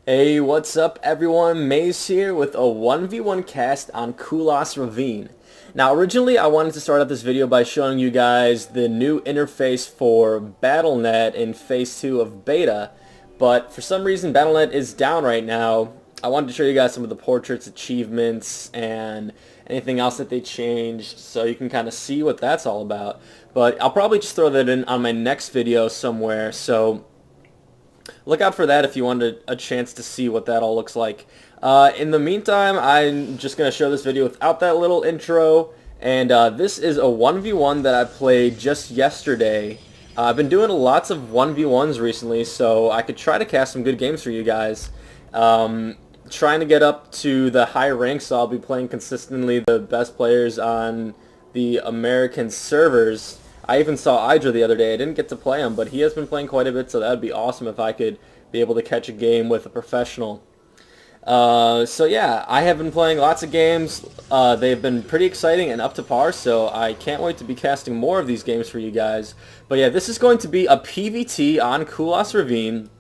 Hey, what's up everyone? Maze here with a 1v1 cast on Kulas Ravine. Now originally I wanted to start out this video by showing you guys the new interface for Battle.net in Phase 2 of Beta, but for some reason Battle.net is down right now. I wanted to show you guys some of the portraits, achievements, and anything else that they changed so you can kind of see what that's all about. But I'll probably just throw that in on my next video somewhere, so look out for that if you want a chance to see what that all looks like. In the meantime, I'm just going to show this video without that little intro, and this is a 1v1 that I played just yesterday. I've been doing lots of 1v1s recently, so I could try to cast some good games for you guys. Trying to get up to the high ranks, so I'll be playing consistently the best players on the American servers. I even saw Idra the other day. I didn't get to play him, but he has been playing quite a bit, so that would be awesome if I could be able to catch a game with a professional. So yeah, I have been playing lots of games. They've been pretty exciting and up to par, so I can't wait to be casting more of these games for you guys. But yeah, this is going to be a PvT on Kulas Ravine.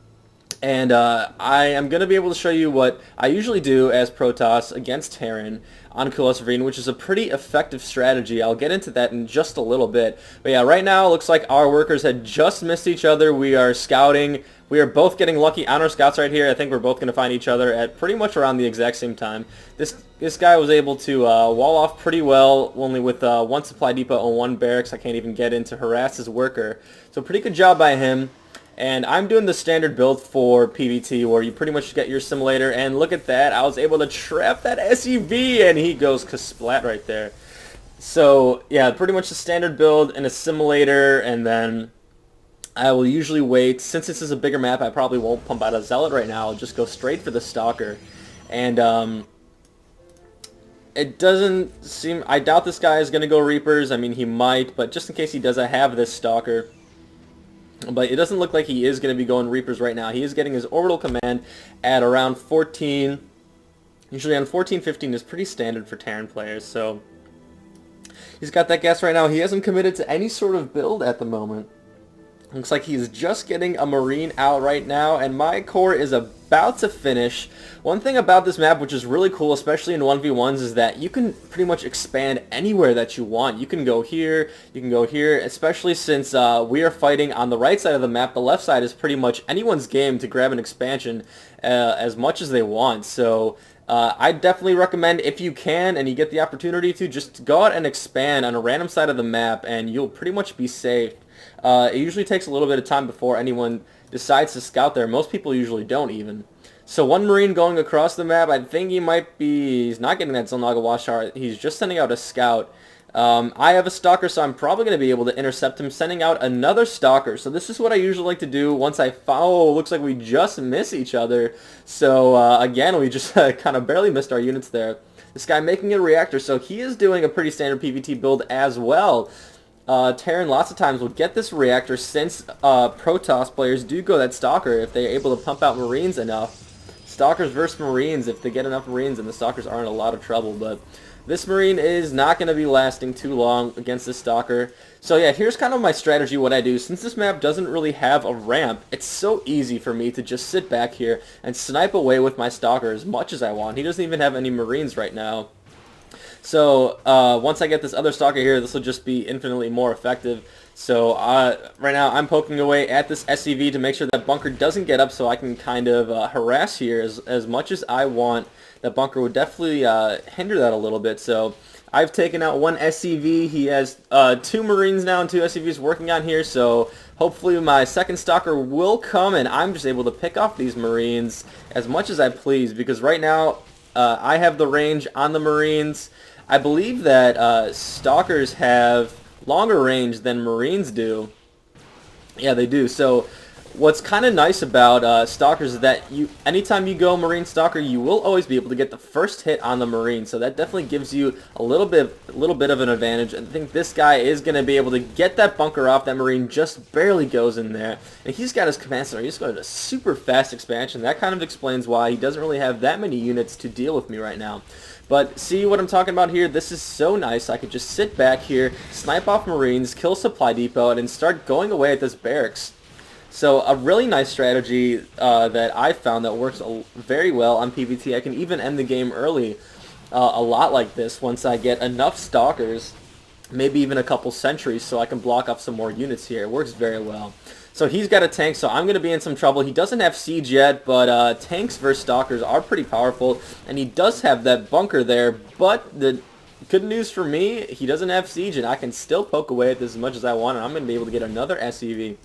And I am going to be able to show you what I usually do as Protoss against Terran on Kulas Ravine, which is a pretty effective strategy. I'll get into that in just a little bit. But yeah, right now it looks like our workers had just missed each other. We are scouting. We are both getting lucky on our scouts right here. I think we're both going to find each other at pretty much around the exact same time. This guy was able to wall off pretty well, only with one supply depot and one barracks. I can't even get in to harass his worker. So pretty good job by him. And I'm doing the standard build for PvT where you pretty much get your simulator, and look at that, I was able to trap that SUV and he goes kasplat right there. So yeah, pretty much the standard build in a simulator, and then I will usually wait. Since this is a bigger map, I probably won't pump out a Zealot right now. I'll just go straight for the Stalker. And it doesn't seem, I doubt this guy is going to go Reapers. I mean, he might, but just in case he does, I have this Stalker. But it doesn't look like he is going to be going Reapers right now. He is getting his orbital command at around 14. Usually on 14, 15 is pretty standard for Terran players. So he's got that gas right now. He hasn't committed to any sort of build at the moment. Looks like he's just getting a Marine out right now, and my core is about to finish. One thing about this map which is really cool, especially in 1v1s, is that you can pretty much expand anywhere that you want. You can go here, you can go here, especially since we are fighting on the right side of the map. The left side is pretty much anyone's game to grab an expansion as much as they want. So I definitely recommend, if you can and you get the opportunity to, just go out and expand on a random side of the map and you'll pretty much be safe. It usually takes a little bit of time before anyone decides to scout there. Most people usually don't even. So one Marine going across the map, I think he might be, he's not getting that Zilnaga Watchtower, he's just sending out a scout. I have a Stalker, so I'm probably going to be able to intercept him, sending out another Stalker. So this is what I usually like to do once I follow. Looks like we just miss each other. So again, we just kind of barely missed our units there. This guy making a reactor, so he is doing a pretty standard PvT build as well. Terran lots of times will get this reactor, since Protoss players do go that Stalker if they're able to pump out Marines enough. Stalkers versus Marines, if they get enough Marines, and the Stalkers are in a lot of trouble. But this Marine is not going to be lasting too long against this Stalker. So yeah, here's kind of my strategy, what I do. Since this map doesn't really have a ramp, it's so easy for me to just sit back here and snipe away with my Stalker as much as I want. He doesn't even have any Marines right now. So once I get this other Stalker here, this will just be infinitely more effective. So right now I'm poking away at this SCV to make sure that bunker doesn't get up, so I can kind of harass here as much as I want. That bunker would definitely hinder that a little bit. So I've taken out one SCV. He has 2 Marines now and 2 SCVs working on here. So hopefully my second Stalker will come and I'm just able to pick off these Marines as much as I please, because right now I have the range on the Marines. I believe that Stalkers have longer range than Marines do. Yeah, they do. So what's kind of nice about Stalkers is that anytime you go Marine Stalker, you will always be able to get the first hit on the Marine. So that definitely gives you a little bit of an advantage. And I think this guy is going to be able to get that bunker off. That Marine just barely goes in there. And he's got his command center. He's got a super fast expansion. That kind of explains why he doesn't really have that many units to deal with me right now. But see what I'm talking about here? This is so nice. I could just sit back here, snipe off Marines, kill Supply Depot, and then start going away at this barracks. So a really nice strategy that I found that works very well on PvT. I can even end the game early a lot like this once I get enough stalkers, maybe even a couple sentries, so I can block off some more units here. It works very well. So he's got a tank, so I'm going to be in some trouble. He doesn't have siege yet, but tanks versus stalkers are pretty powerful, and he does have that bunker there, but the good news for me, he doesn't have siege, and I can still poke away at this as much as I want, and I'm going to be able to get another SEV.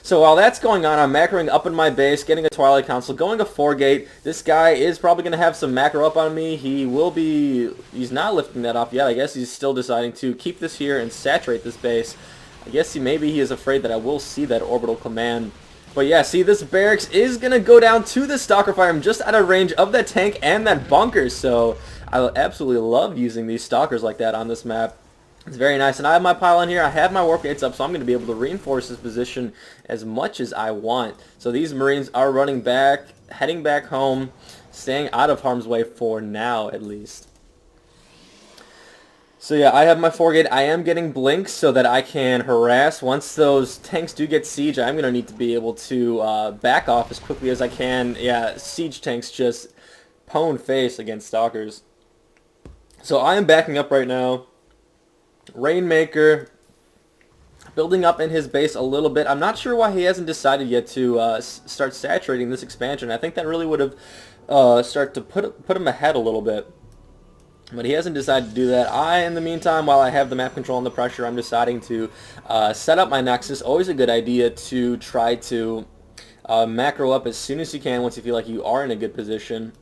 So while that's going on, I'm macroing up in my base, getting a Twilight Council, going a 4-gate. This guy is probably going to have some macro up on me. He's not lifting that off yet. I guess he's still deciding to keep this here and saturate this base. I guess maybe he is afraid that I will see that orbital command. But yeah, see, this barracks is going to go down to the Stalker Fire. I'm just out of range of that tank and that bunker, so I absolutely love using these Stalkers like that on this map. It's very nice, and I have my pylon here. I have my warp gates up, so I'm going to be able to reinforce this position as much as I want. So these Marines are running back, heading back home, staying out of harm's way for now, at least. So yeah, I have my 4-gate. I am getting blinks so that I can harass. Once those tanks do get siege, I'm going to need to be able to back off as quickly as I can. Yeah, siege tanks just pwn face against stalkers. So I am backing up right now. Rainmaker building up in his base a little bit. I'm not sure why he hasn't decided yet to start saturating this expansion. I think that really would have started to put him ahead a little bit. But he hasn't decided to do that. In the meantime, while I have the map control and the pressure, I'm deciding to set up my Nexus. Always a good idea to try to macro up as soon as you can once you feel like you are in a good position.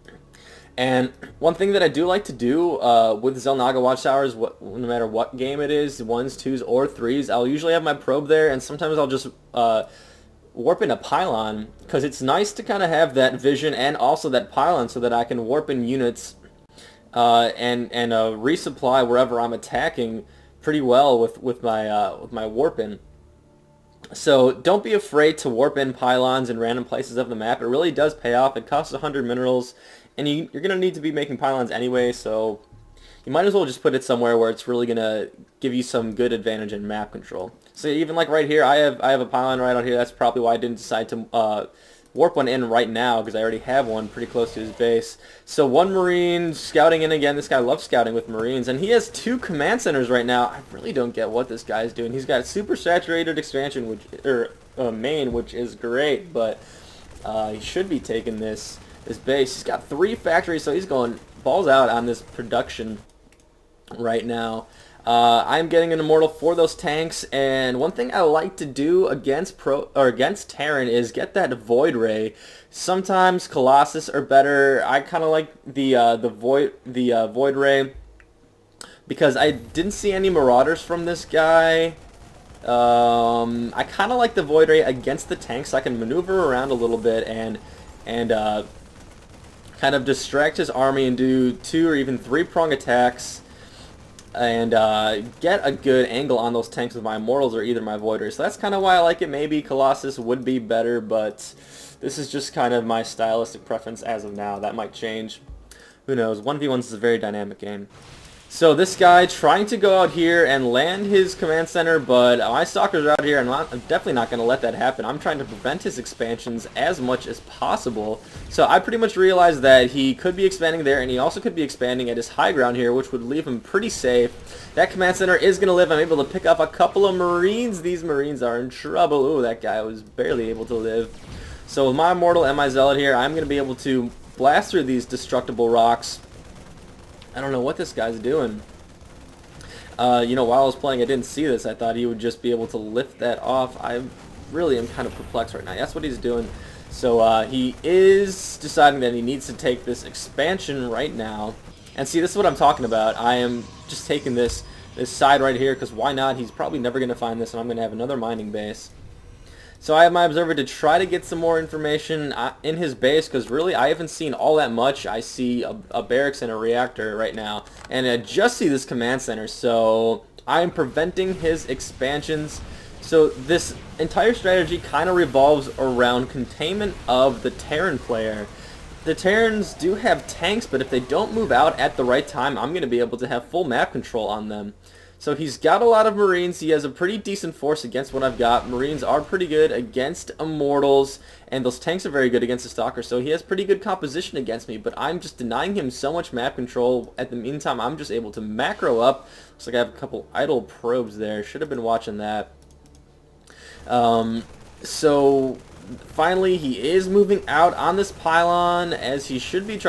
And one thing that I do like to do with Xel'Naga Watchtowers, no matter what game it is, 1s, 2s, or 3s, I'll usually have my probe there, and sometimes I'll just warp in a pylon, because it's nice to kind of have that vision and also that pylon so that I can warp in units and resupply wherever I'm attacking pretty well with my warp in. So don't be afraid to warp in pylons in random places of the map. It really does pay off. It costs 100 minerals, and you're going to need to be making pylons anyway, so you might as well just put it somewhere where it's really going to give you some good advantage in map control. So even like right here, I have a pylon right out here. That's probably why I didn't decide to warp one in right now, because I already have one pretty close to his base. So one Marine scouting in again. This guy loves scouting with Marines, and he has 2 command centers right now. I really don't get what this guy's doing. He's got super saturated expansion, main, which is great, but he should be taking this base. He's got 3 factories, so he's going balls out on this production right now. I'm getting an immortal for those tanks, and one thing I like to do against Terran is get that Void Ray. Sometimes Colossus are better. I kind of like the Void Ray because I didn't see any Marauders from this guy. I kind of like the Void Ray against the tanks, so I can maneuver around a little bit and kind of distract his army and do 2 or even 3-prong attacks, and get a good angle on those tanks with my Immortals or either my Voiders. So that's kind of why I like it. Maybe Colossus would be better, but this is just kind of my stylistic preference as of now. That might change. Who knows? 1v1 is a very dynamic game. So this guy trying to go out here and land his command center, but my stalkers are out here, and I'm definitely not going to let that happen. I'm trying to prevent his expansions as much as possible. So I pretty much realized that he could be expanding there, and he also could be expanding at his high ground here, which would leave him pretty safe. That command center is going to live. I'm able to pick up a couple of Marines. These Marines are in trouble. Ooh, that guy was barely able to live. So with my Immortal and my Zealot here, I'm going to be able to blast through these destructible rocks. I don't know what this guy's doing. You know, while I was playing, I didn't see this. I thought he would just be able to lift that off. I really am kind of perplexed right now. That's what he's doing. So he is deciding that he needs to take this expansion right now. And see, this is what I'm talking about. I am just taking this side right here, because why not? He's probably never going to find this, and I'm going to have another mining base. So I have my observer to try to get some more information in his base, because really I haven't seen all that much. I see a barracks and a reactor right now, and I just see this command center, so I'm preventing his expansions. So this entire strategy kind of revolves around containment of the Terran player. The Terrans do have tanks, but if they don't move out at the right time, I'm going to be able to have full map control on them. So he's got a lot of Marines. He has a pretty decent force against what I've got. Marines are pretty good against Immortals, and those tanks are very good against the Stalker. So he has pretty good composition against me, but I'm just denying him so much map control. At the meantime, I'm just able to macro up. Looks like I have a couple idle probes there. Should have been watching that. So finally, he is moving out on this pylon, as he should be trying